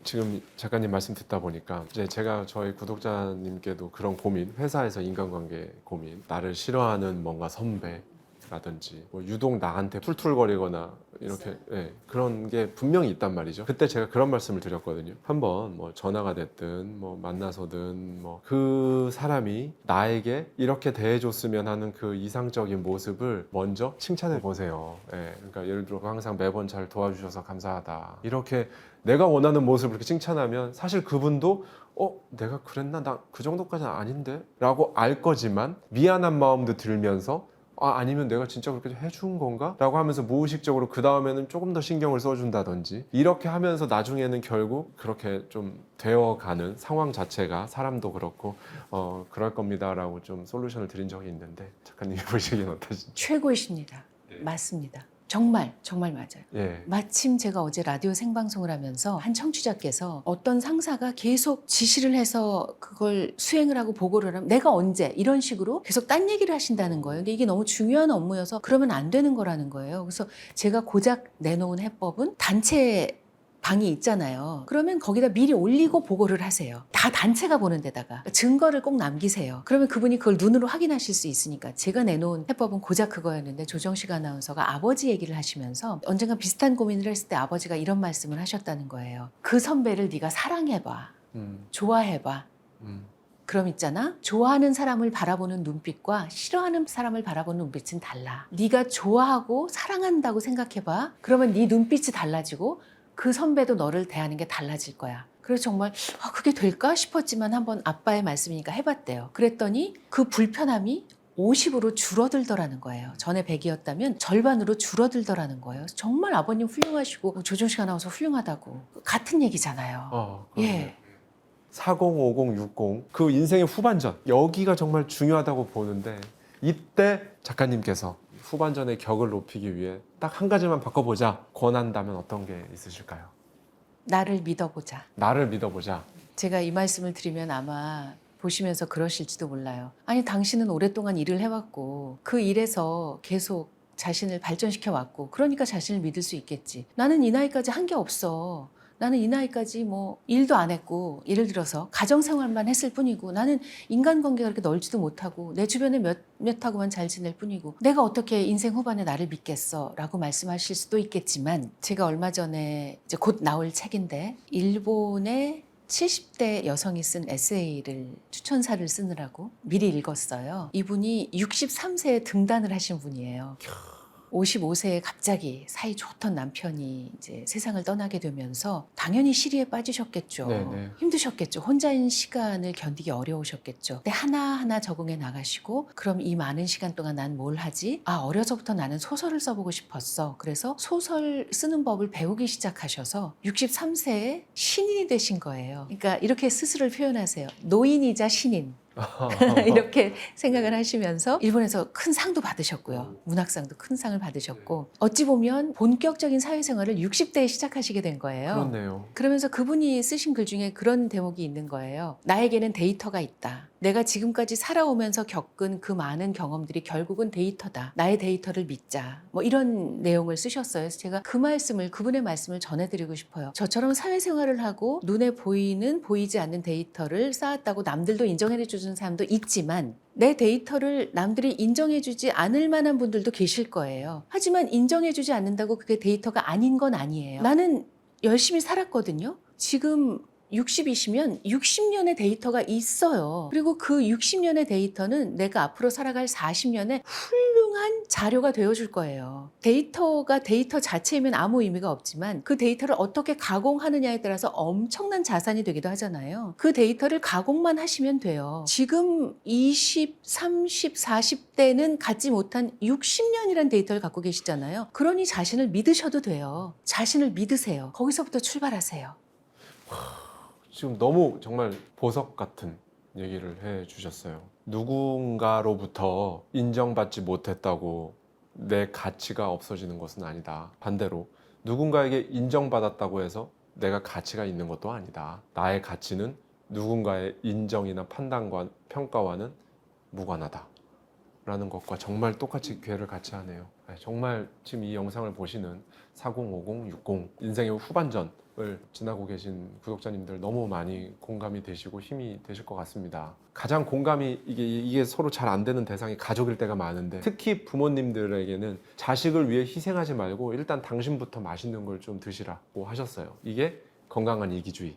지금 작가님 말씀 듣다 보니까 이제 제가 저희 구독자님께도 그런 고민, 회사에서 인간관계 고민, 나를 싫어하는 뭔가 선배라든지 뭐 유독 나한테 툴툴거리거나 이렇게 그런 게 분명히 있단 말이죠. 그때 제가 그런 말씀을 드렸거든요. 한번 뭐 전화가 됐든 뭐 만나서든 뭐 그 사람이 나에게 이렇게 대해줬으면 하는 그 이상적인 모습을 먼저 칭찬해 보세요. 그러니까 예를 들어 항상 매번 잘 도와주셔서 감사하다. 이렇게 내가 원하는 모습을 이렇게 칭찬하면 사실 그분도 내가 그랬나? 나 그 정도까지는 아닌데? 라고 알 거지만 미안한 마음도 들면서 아니면 내가 진짜 그렇게 해준 건가? 라고 하면서 무의식적으로 그 다음에는 조금 더 신경을 써준다든지 이렇게 하면서 나중에는 결국 그렇게 좀 되어가는 상황 자체가 사람도 그렇고 그럴 겁니다 라고 좀 솔루션을 드린 적이 있는데 작가님이 보시기엔 어떠신지? 최고이십니다. 맞습니다. 정말 맞아요. 예. 마침 제가 어제 라디오 생방송을 하면서 한 청취자께서 어떤 상사가 계속 지시를 해서 그걸 수행을 하고 보고를 하면 내가 언제 이런 식으로 계속 딴 얘기를 하신다는 거예요. 근데 이게 너무 중요한 업무여서 그러면 안 되는 거라는 거예요. 그래서 제가 고작 내놓은 해법은 단체 방이 있잖아요. 그러면 거기다 미리 올리고 보고를 하세요. 다 단체가 보는 데다가 증거를 꼭 남기세요. 그러면 그분이 그걸 눈으로 확인하실 수 있으니까. 제가 내놓은 해법은 고작 그거였는데 조정식 아나운서가 아버지 얘기를 하시면서 언젠가 비슷한 고민을 했을 때 아버지가 이런 말씀을 하셨다는 거예요. 그 선배를 네가 사랑해봐. 좋아해봐. 그럼 있잖아. 좋아하는 사람을 바라보는 눈빛과 싫어하는 사람을 바라보는 눈빛은 달라. 네가 좋아하고 사랑한다고 생각해봐. 그러면 네 눈빛이 달라지고 그 선배도 너를 대하는 게 달라질 거야. 그래서 정말 그게 될까 싶었지만 한번 아빠의 말씀이니까 해봤대요. 그랬더니 그 불편함이 50으로 줄어들더라는 거예요. 전에 100이었다면 절반으로 줄어들더라는 거예요. 정말 아버님 훌륭하시고 조정식 아나운서 훌륭하다고. 같은 얘기잖아요. 예. 40, 50, 60 그 인생의 후반전 여기가 정말 중요하다고 보는데 이때 작가님께서 후반전의 격을 높이기 위해 딱 한 가지만 바꿔보자 권한다면 어떤 게 있으실까요? 나를 믿어보자. 나를 믿어보자. 제가 이 말씀을 드리면 아마 보시면서 그러실지도 몰라요. 아니 당신은 오랫동안 일을 해왔고 그 일에서 계속 자신을 발전시켜 왔고 그러니까 자신을 믿을 수 있겠지. 나는 이 나이까지 한 게 없어. 나는 이 나이까지 뭐 일도 안 했고 예를 들어서 가정생활만 했을 뿐이고 나는 인간관계가 그렇게 넓지도 못하고 내 주변에 몇하고만 잘 지낼 뿐이고 내가 어떻게 인생 후반에 나를 믿겠어 라고 말씀하실 수도 있겠지만 제가 얼마 전에 이제 곧 나올 책인데 일본의 70대 여성이 쓴 에세이를 추천사를 쓰느라고 미리 읽었어요. 이분이 63세에 등단을 하신 분이에요. 55세에 갑자기 사이 좋던 남편이 이제 세상을 떠나게 되면서 당연히 시리에 빠지셨겠죠. 네네. 힘드셨겠죠. 혼자인 시간을 견디기 어려우셨겠죠. 근데 하나하나 적응해 나가시고 그럼 이 많은 시간 동안 난 뭘 하지? 어려서부터 나는 소설을 써보고 싶었어. 그래서 소설 쓰는 법을 배우기 시작하셔서 63세에 신인이 되신 거예요. 그러니까 이렇게 스스로를 표현하세요. 노인이자 신인. 이렇게 생각을 하시면서 일본에서 큰 상도 받으셨고요. 문학상도 큰 상을 받으셨고 어찌 보면 본격적인 사회생활을 60대에 시작하시게 된 거예요. 그렇네요. 그러면서 그분이 쓰신 글 중에 그런 대목이 있는 거예요. 나에게는 데이터가 있다. 내가 지금까지 살아오면서 겪은 그 많은 경험들이 결국은 데이터다. 나의 데이터를 믿자. 뭐 이런 내용을 쓰셨어요. 그래서 제가 그 말씀을, 그분의 말씀을 전해드리고 싶어요. 저처럼 사회생활을 하고 눈에 보이는, 보이지 않는 데이터를 쌓았다고 남들도 인정해주는 사람도 있지만 내 데이터를 남들이 인정해주지 않을 만한 분들도 계실 거예요. 하지만 인정해주지 않는다고 그게 데이터가 아닌 건 아니에요. 나는 열심히 살았거든요. 지금 60이시면 60년의 데이터가 있어요. 그리고 그 60년의 데이터는 내가 앞으로 살아갈 40년의 훌륭한 자료가 되어줄 거예요. 데이터가 데이터 자체이면 아무 의미가 없지만 그 데이터를 어떻게 가공하느냐에 따라서 엄청난 자산이 되기도 하잖아요. 그 데이터를 가공만 하시면 돼요. 지금 20, 30, 40대는 갖지 못한 60년이라는 데이터를 갖고 계시잖아요. 그러니 자신을 믿으셔도 돼요. 자신을 믿으세요. 거기서부터 출발하세요. 지금 너무 정말 보석 같은 얘기를 해 주셨어요. 누군가로부터 인정받지 못했다고 내 가치가 없어지는 것은 아니다. 반대로 누군가에게 인정받았다고 해서 내가 가치가 있는 것도 아니다. 나의 가치는 누군가의 인정이나 판단과 평가와는 무관하다. 라는 것과 정말 똑같이 궤를 같이 하네요. 정말 지금 이 영상을 보시는 40, 50, 60 인생의 후반전을 지나고 계신 구독자님들 너무 많이 공감이 되시고 힘이 되실 것 같습니다. 가장 공감이 이게 서로 잘 안 되는 대상이 가족일 때가 많은데 특히 부모님들에게는 자식을 위해 희생하지 말고 일단 당신부터 맛있는 걸 좀 드시라고 하셨어요. 이게 건강한 이기주의.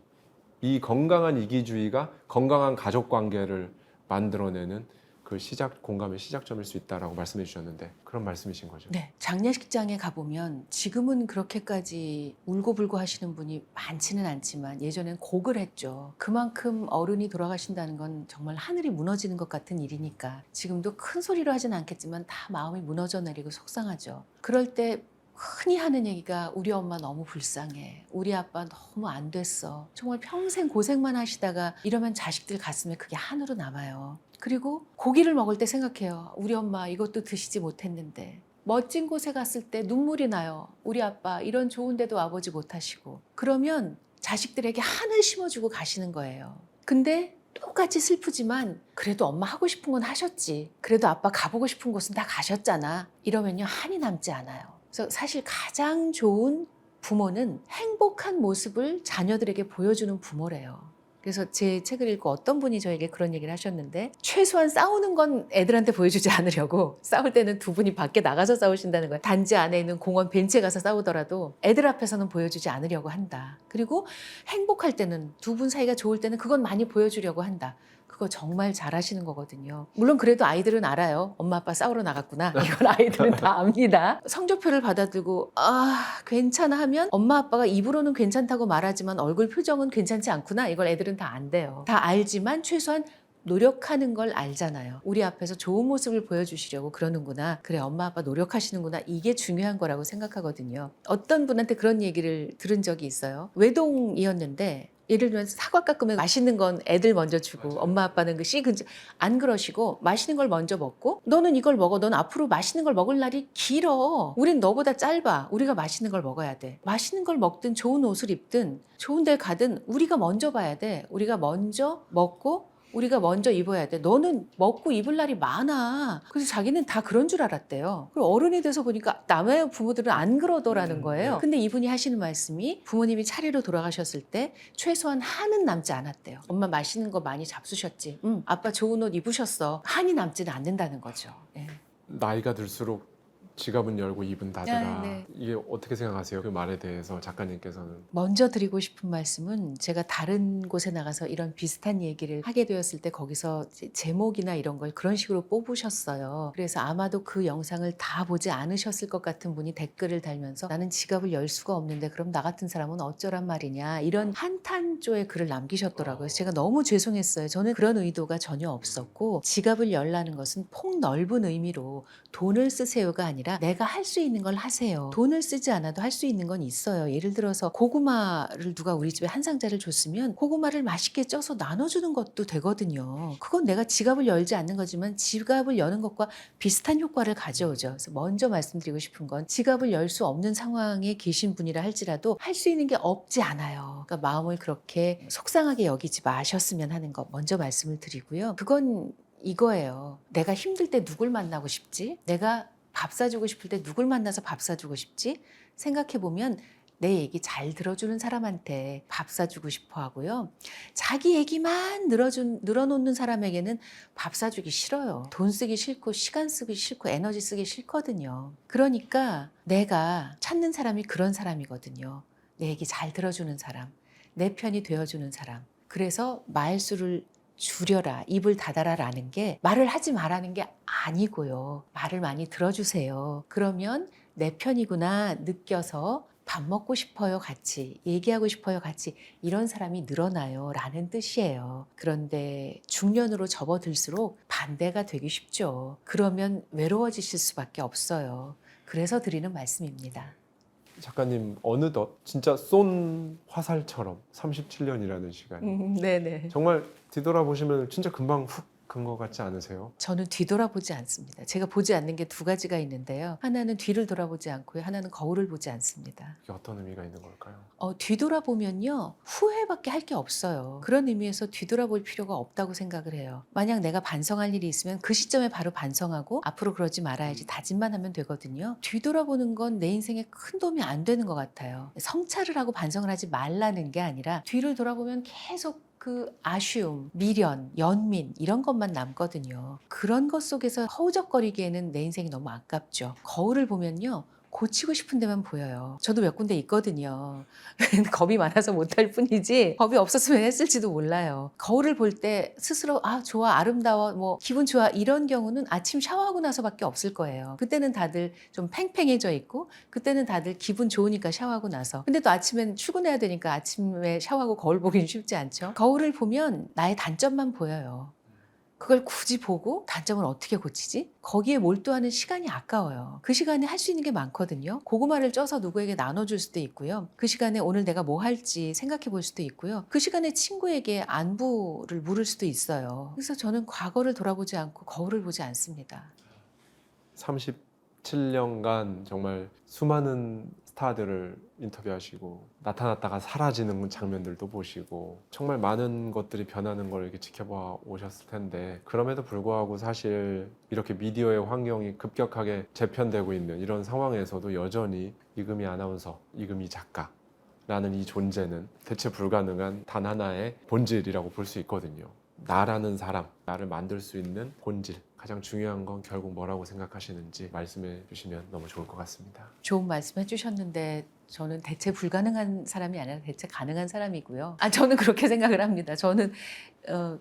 이 건강한 이기주의가 건강한 가족 관계를 만들어내는 그 공감의 시작점일 수 있다라고 말씀해 주셨는데 그런 말씀이신 거죠? 네. 장례식장에 가보면 지금은 그렇게까지 울고불고 하시는 분이 많지는 않지만 예전엔 곡을 했죠. 그만큼 어른이 돌아가신다는 건 정말 하늘이 무너지는 것 같은 일이니까 지금도 큰 소리로 하진 않겠지만 다 마음이 무너져 내리고 속상하죠. 그럴 때 흔히 하는 얘기가 우리 엄마 너무 불쌍해. 우리 아빠 너무 안 됐어. 정말 평생 고생만 하시다가 이러면 자식들 가슴에 그게 한으로 남아요. 그리고 고기를 먹을 때 생각해요. 우리 엄마 이것도 드시지 못했는데. 멋진 곳에 갔을 때 눈물이 나요. 우리 아빠 이런 좋은 데도 와보지 못하시고. 그러면 자식들에게 한을 심어주고 가시는 거예요. 근데 똑같이 슬프지만 그래도 엄마 하고 싶은 건 하셨지. 그래도 아빠 가보고 싶은 곳은 다 가셨잖아. 이러면요 한이 남지 않아요. 그래서 사실 가장 좋은 부모는 행복한 모습을 자녀들에게 보여주는 부모래요. 그래서 제 책을 읽고 어떤 분이 저에게 그런 얘기를 하셨는데 최소한 싸우는 건 애들한테 보여주지 않으려고 싸울 때는 두 분이 밖에 나가서 싸우신다는 거예요. 단지 안에 있는 공원 벤치에 가서 싸우더라도 애들 앞에서는 보여주지 않으려고 한다. 그리고 행복할 때는 두 분 사이가 좋을 때는 그건 많이 보여주려고 한다. 그거 정말 잘하시는 거거든요. 물론 그래도 아이들은 알아요. 엄마 아빠 싸우러 나갔구나. 이건 아이들은 다 압니다. 성적표를 받아들고 괜찮아 하면 엄마 아빠가 입으로는 괜찮다고 말하지만 얼굴 표정은 괜찮지 않구나. 이걸 애들은 다 안돼요. 다 알지만 최소한 노력하는 걸 알잖아요. 우리 앞에서 좋은 모습을 보여주시려고 그러는구나. 그래 엄마 아빠 노력하시는구나. 이게 중요한 거라고 생각하거든요. 어떤 분한테 그런 얘기를 들은 적이 있어요. 외동이었는데 예를 들면 사과 깎으면 맛있는 건 애들 먼저 주고 맞아요. 엄마 아빠는 그 씨 근처 안 그러시고 맛있는 걸 먼저 먹고 너는 이걸 먹어. 넌 앞으로 맛있는 걸 먹을 날이 길어. 우린 너보다 짧아. 우리가 맛있는 걸 먹어야 돼. 맛있는 걸 먹든 좋은 옷을 입든 좋은 데 가든 우리가 먼저 봐야 돼. 우리가 먼저 먹고 우리가 먼저 입어야 돼. 너는 먹고 입을 날이 많아. 그래서 자기는 다 그런 줄 알았대요. 그리고 어른이 돼서 보니까 남의 부모들은 안 그러더라는 거예요. 근데 이분이 하시는 말씀이 부모님이 차례로 돌아가셨을 때 최소한 한은 남지 않았대요. 엄마 맛있는 거 많이 잡수셨지. 아빠 좋은 옷 입으셨어. 한이 남지는 않는다는 거죠. 네. 나이가 들수록 지갑은 열고 입은 닫으라. 네. 이게 어떻게 생각하세요? 그 말에 대해서 작가님께서는. 먼저 드리고 싶은 말씀은 제가 다른 곳에 나가서 이런 비슷한 얘기를 하게 되었을 때 거기서 제목이나 이런 걸 그런 식으로 뽑으셨어요. 그래서 아마도 그 영상을 다 보지 않으셨을 것 같은 분이 댓글을 달면서 나는 지갑을 열 수가 없는데 그럼 나 같은 사람은 어쩌란 말이냐 이런 한탄조의 글을 남기셨더라고요. 그래서 제가 너무 죄송했어요. 저는 그런 의도가 전혀 없었고 지갑을 열라는 것은 폭넓은 의미로 돈을 쓰세요가 아니라 아니라 내가 할 수 있는 걸 하세요. 돈을 쓰지 않아도 할 수 있는 건 있어요. 예를 들어서 고구마를 누가 우리 집에 한 상자를 줬으면 고구마를 맛있게 쪄서 나눠주는 것도 되거든요. 그건 내가 지갑을 열지 않는 거지만 지갑을 여는 것과 비슷한 효과를 가져오죠. 그래서 먼저 말씀드리고 싶은 건 지갑을 열 수 없는 상황에 계신 분이라 할지라도 할 수 있는 게 없지 않아요. 그러니까 마음을 그렇게 속상하게 여기지 마셨으면 하는 거 먼저 말씀을 드리고요. 그건 이거예요. 내가 힘들 때 누굴 만나고 싶지? 내가 밥 사주고 싶을 때 누굴 만나서 밥 사주고 싶지? 생각해보면 내 얘기 잘 들어주는 사람한테 밥 사주고 싶어 하고요. 자기 얘기만 늘어놓는 사람에게는 밥 사주기 싫어요. 돈 쓰기 싫고 시간 쓰기 싫고 에너지 쓰기 싫거든요. 그러니까 내가 찾는 사람이 그런 사람이거든요. 내 얘기 잘 들어주는 사람, 내 편이 되어주는 사람. 그래서 말수를 줄여라, 입을 닫아라라는 게 말을 하지 말라는 게 아니고요. 말을 많이 들어주세요. 그러면 내 편이구나 느껴서 밥 먹고 싶어요 같이, 얘기하고 싶어요 같이, 이런 사람이 늘어나요 라는 뜻이에요. 그런데 중년으로 접어들수록 반대가 되기 쉽죠. 그러면 외로워지실 수밖에 없어요. 그래서 드리는 말씀입니다. 작가님 어느덧 진짜 쏜 화살처럼 37년이라는 시간이 네네. 정말 뒤돌아보시면 진짜 금방 훅 간 것 같지 않으세요? 저는 뒤돌아보지 않습니다. 제가 보지 않는 게 두 가지가 있는데요. 하나는 뒤를 돌아보지 않고요. 하나는 거울을 보지 않습니다. 이게 어떤 의미가 있는 걸까요? 뒤돌아보면요. 후회밖에 할 게 없어요. 그런 의미에서 뒤돌아볼 필요가 없다고 생각을 해요. 만약 내가 반성할 일이 있으면 그 시점에 바로 반성하고 앞으로 그러지 말아야지 다짐만 하면 되거든요. 뒤돌아보는 건 내 인생에 큰 도움이 안 되는 것 같아요. 성찰을 하고 반성을 하지 말라는 게 아니라 뒤를 돌아보면 계속 그 아쉬움, 미련, 연민 이런 것만 남거든요. 그런 것 속에서 허우적거리기에는 내 인생이 너무 아깝죠. 거울을 보면요. 고치고 싶은 데만 보여요. 저도 몇 군데 있거든요. 겁이 많아서 못할 뿐이지 겁이 없었으면 했을지도 몰라요. 거울을 볼 때 스스로 아 좋아 아름다워 뭐 기분 좋아 이런 경우는 아침 샤워하고 나서밖에 없을 거예요. 그때는 다들 좀 팽팽해져 있고 그때는 다들 기분 좋으니까 샤워하고 나서. 근데 또 아침엔 출근해야 되니까 아침에 샤워하고 거울 보기는 쉽지 않죠. 거울을 보면 나의 단점만 보여요. 그걸 굳이 보고 단점을 어떻게 고치지? 거기에 몰두하는 시간이 아까워요. 그 시간에 할 수 있는 게 많거든요. 고구마를 쪄서 누구에게 나눠줄 수도 있고요. 그 시간에 오늘 내가 뭐 할지 생각해 볼 수도 있고요. 그 시간에 친구에게 안부를 물을 수도 있어요. 그래서 저는 과거를 돌아보지 않고 거울을 보지 않습니다. 37년간 정말 수많은 스타들을 인터뷰하시고 나타났다가 사라지는 장면들도 보시고 정말 많은 것들이 변하는 걸 이렇게 지켜봐 오셨을 텐데 그럼에도 불구하고 사실 이렇게 미디어의 환경이 급격하게 재편되고 있는 이런 상황에서도 여전히 이금희 아나운서, 이금희 작가라는 이 존재는 대체 불가능한 단 하나의 본질이라고 볼 수 있거든요. 나라는 사람, 나를 만들 수 있는 본질, 가장 중요한 건 결국 뭐라고 생각하시는지 말씀해 주시면 너무 좋을 것 같습니다. 좋은 말씀 해주셨는데 저는 대체 불가능한 사람이 아니라 대체 가능한 사람이고요. 저는 그렇게 생각을 합니다. 저는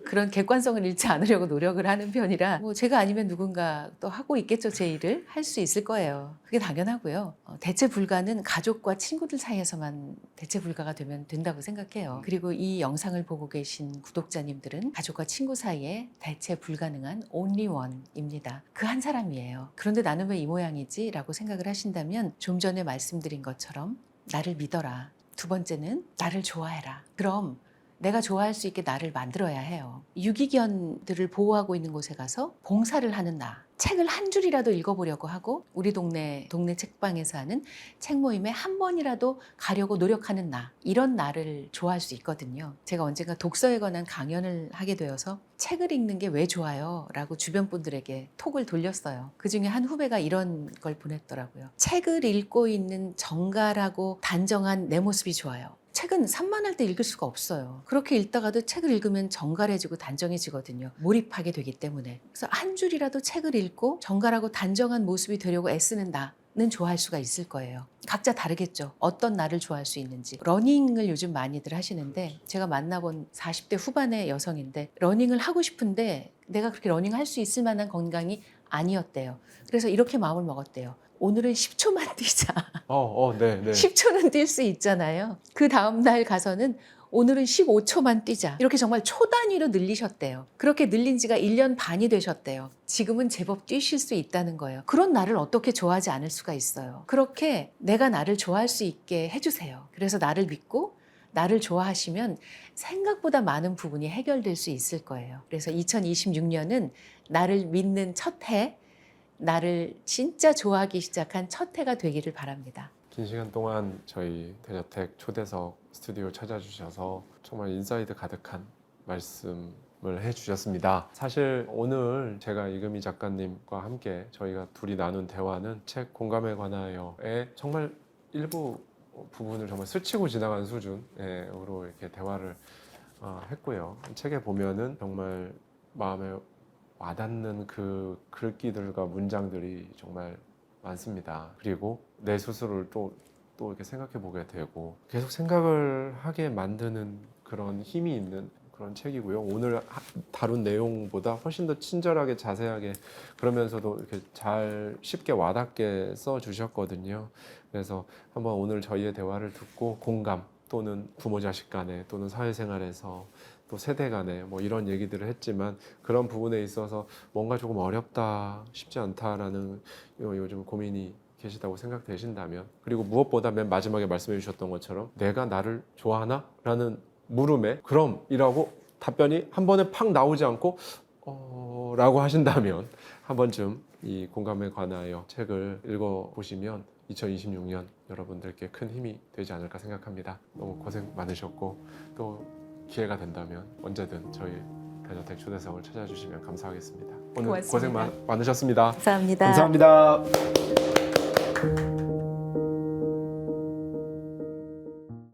그런 객관성을 잃지 않으려고 노력을 하는 편이라 뭐 제가 아니면 누군가 또 하고 있겠죠. 제 일을 할 수 있을 거예요. 그게 당연하고요. 대체 불가는 가족과 친구들 사이에서만 대체 불가가 되면 된다고 생각해요. 그리고 이 영상을 보고 계신 구독자님들은 가족과 친구 사이에 대체 불가능한 only one입니다. 그 한 사람이에요. 그런데 나는 왜 이 모양이지? 라고 생각을 하신다면 좀 전에 말씀드린 것처럼 나를 믿어라. 두 번째는 나를 좋아해라. 그럼 내가 좋아할 수 있게 나를 만들어야 해요. 유기견들을 보호하고 있는 곳에 가서 봉사를 하는 나. 책을 한 줄이라도 읽어보려고 하고 우리 동네 책방에서 하는 책 모임에 한 번이라도 가려고 노력하는 나. 이런 나를 좋아할 수 있거든요. 제가 언젠가 독서에 관한 강연을 하게 되어서 책을 읽는 게 왜 좋아요? 라고 주변 분들에게 톡을 돌렸어요. 그중에 한 후배가 이런 걸 보냈더라고요. 책을 읽고 있는 정갈하고 단정한 내 모습이 좋아요. 책은 산만할 때 읽을 수가 없어요. 그렇게 읽다가도 책을 읽으면 정갈해지고 단정해지거든요. 몰입하게 되기 때문에. 그래서 한 줄이라도 책을 읽고 정갈하고 단정한 모습이 되려고 애쓰는 나는 좋아할 수가 있을 거예요. 각자 다르겠죠. 어떤 나를 좋아할 수 있는지. 러닝을 요즘 많이들 하시는데 제가 만나본 40대 후반의 여성인데 러닝을 하고 싶은데 내가 그렇게 러닝할 수 있을 만한 건강이 아니었대요. 그래서 이렇게 마음을 먹었대요. 오늘은 10초만 뛰자. 네. 10초는 뛸 수 있잖아요. 그 다음날 가서는 오늘은 15초만 뛰자. 이렇게 정말 초 단위로 늘리셨대요. 그렇게 늘린 지가 1년 반이 되셨대요. 지금은 제법 뛰실 수 있다는 거예요. 그런 나를 어떻게 좋아하지 않을 수가 있어요. 그렇게 내가 나를 좋아할 수 있게 해주세요. 그래서 나를 믿고 나를 좋아하시면 생각보다 많은 부분이 해결될 수 있을 거예요. 그래서 2026년은 나를 믿는 첫 해, 나를 진짜 좋아하기 시작한 첫 해가 되기를 바랍니다. 긴 시간 동안 저희 대저택 초대석 스튜디오 찾아주셔서 정말 인사이드 가득한 말씀을 해주셨습니다. 사실 오늘 제가 이금희 작가님과 함께 저희가 둘이 나눈 대화는 책 공감에 관하여의 정말 일부 부분을 정말 스치고 지나간 수준으로 이렇게 대화를 했고요. 책에 보면은 정말 마음에 와닿는 그 글귀들과 문장들이 정말 많습니다. 그리고 내 스스로를 또 이렇게 생각해 보게 되고 계속 생각을 하게 만드는 그런 힘이 있는 그런 책이고요. 오늘 다룬 내용보다 훨씬 더 친절하게 자세하게 그러면서도 이렇게 잘 쉽게 와닿게 써 주셨거든요. 그래서 한번 오늘 저희의 대화를 듣고 공감 또는 부모 자식 간에 또는 사회생활에서 또 세대 간에 뭐 이런 얘기들을 했지만 그런 부분에 있어서 뭔가 조금 어렵다, 쉽지 않다라는 요즘 고민이 계시다고 생각되신다면, 그리고 무엇보다 맨 마지막에 말씀해 주셨던 것처럼 내가 나를 좋아하나? 라는 물음에 그럼 이라고 답변이 한 번에 팍 나오지 않고 라고 하신다면 한 번쯤 이 공감에 관하여 책을 읽어보시면 2026년 여러분들께 큰 힘이 되지 않을까 생각합니다. 너무 고생 많으셨고 또 기회가 된다면 언제든 저희 대저택 초대석을 찾아주시면 감사하겠습니다. 오늘 고맙습니다. 고생 많으셨습니다. 감사합니다. 감사합니다.